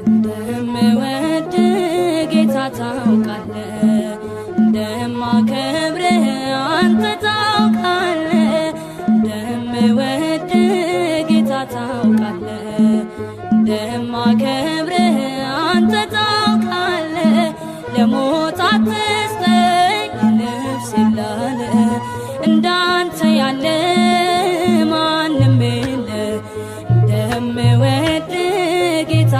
እንደምወድ ጌታ ታውቃለህ እንደማከብርህ አንተ ታውቃለህ እንደምወድ ጌታ ታውቃለህ እንደማከብርህ አንተ ታውቃለህ ለሞት አትስጠኝ ነፍሴ ላለ እንዳንተ ያለ ማንም የለ እንደምወድ ጌታ